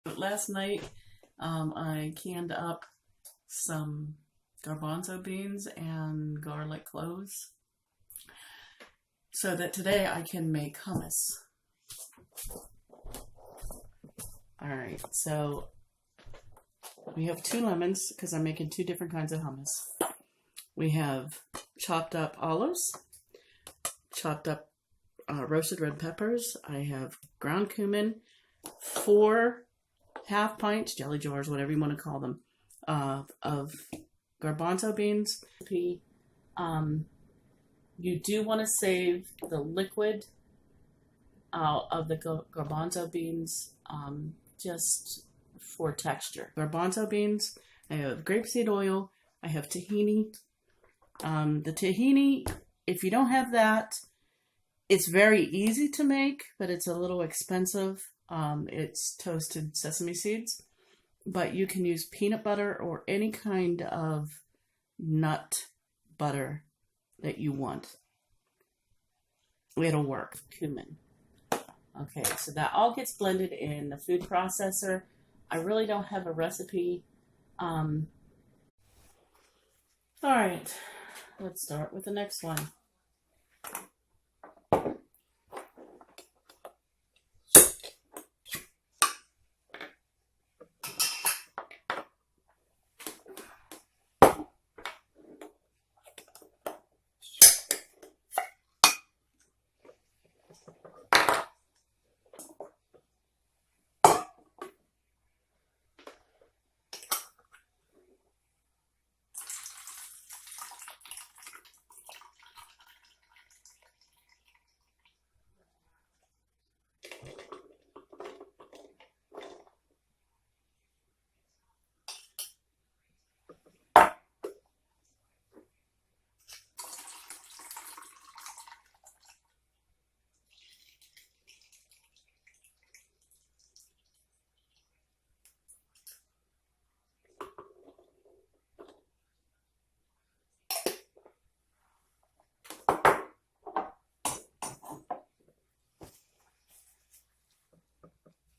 Last night, I canned up some garbanzo beans and garlic cloves so that today I can make hummus. Alright, so we have 2 lemons because I'm making 2 different kinds of hummus. We have chopped up olives, chopped up roasted red peppers. I have ground cumin, 4 half pints, jelly jars, whatever you want to call them, of garbanzo beans. You do want to save the liquid of the garbanzo beans just for texture. Garbanzo beans, I have grapeseed oil, I have tahini. The tahini, if you don't have that, it's very easy to make, but it's a little expensive. It's toasted sesame seeds, but you can use peanut butter or any kind of nut butter that you want. It'll work. Cumin. Okay, so that all gets blended in the food processor. I really don't have a recipe. All right, let's start with the next one.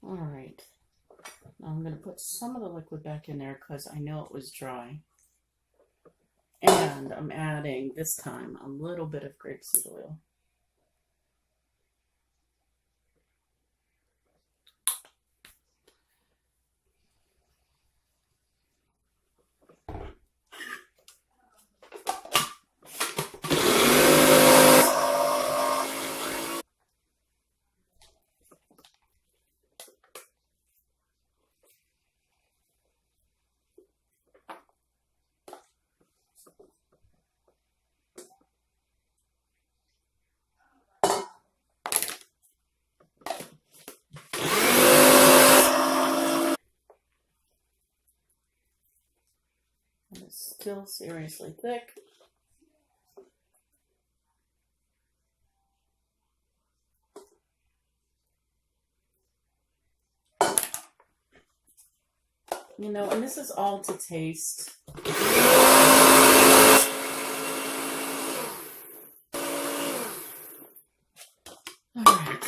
All right, now I'm going to put some of the liquid back in there because I know it was dry. And I'm adding, this time, a little bit of grapeseed oil. It's still seriously thick. You know, and this is all to taste. All right.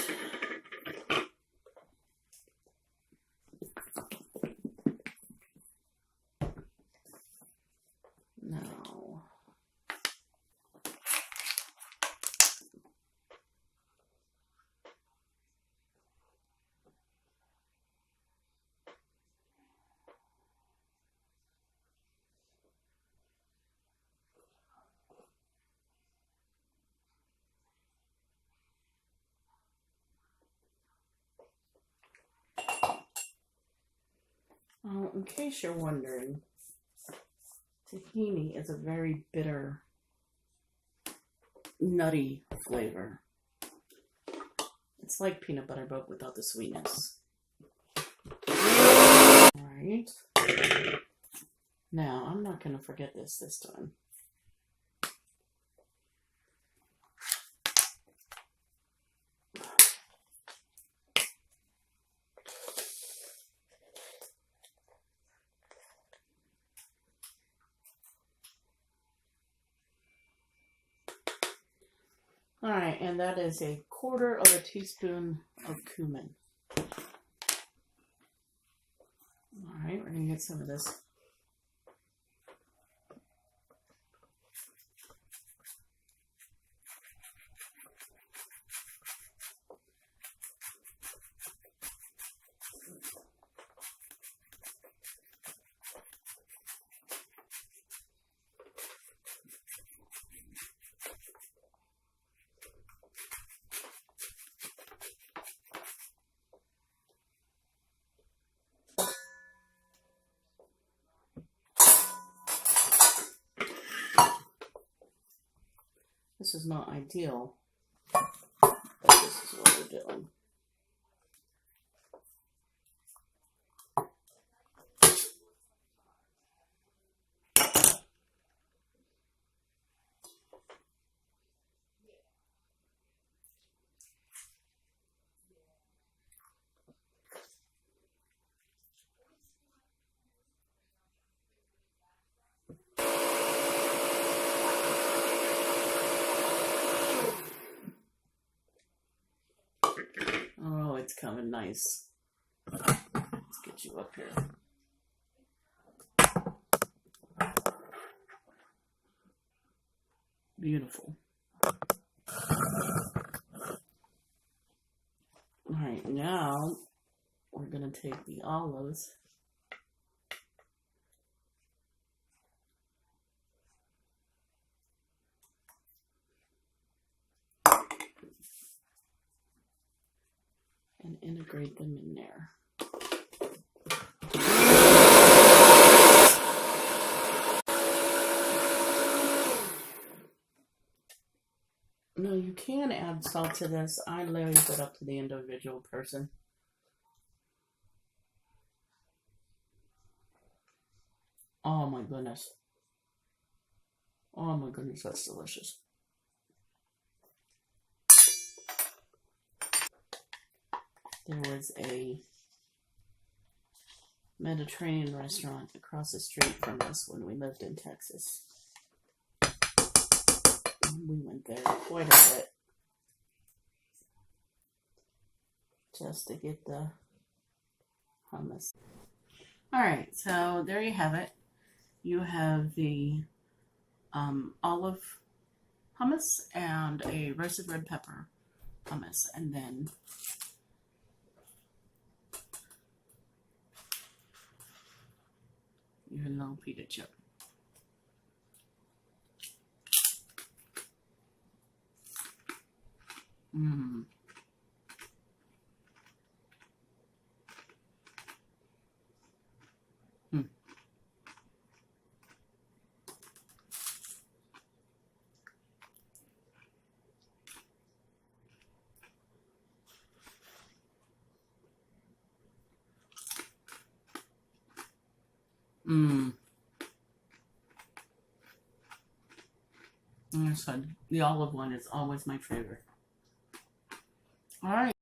Now, in case you're wondering, tahini is a very bitter, nutty flavor. It's like peanut butter, but without the sweetness. All right. Now, I'm not going to forget this time. All right, and that is 1/4 teaspoon of cumin. right, we're gonna get some of this. This is not ideal, but this is what we're doing. Oh, it's coming nice. Let's get you up here. Beautiful. All right, now we're going to take the olives and integrate them in there. No, you can add salt to this. I leave it up to the individual person. Oh my goodness. Oh my goodness, that's delicious. There was a Mediterranean restaurant across the street from us when we lived in Texas. And we went there quite a bit just to get the hummus. Alright, so there you have it. You have the olive hummus and a roasted red pepper hummus, and then your little pita chip. Mmm. Mmm. Like I said, the olive one is always my favorite. All right.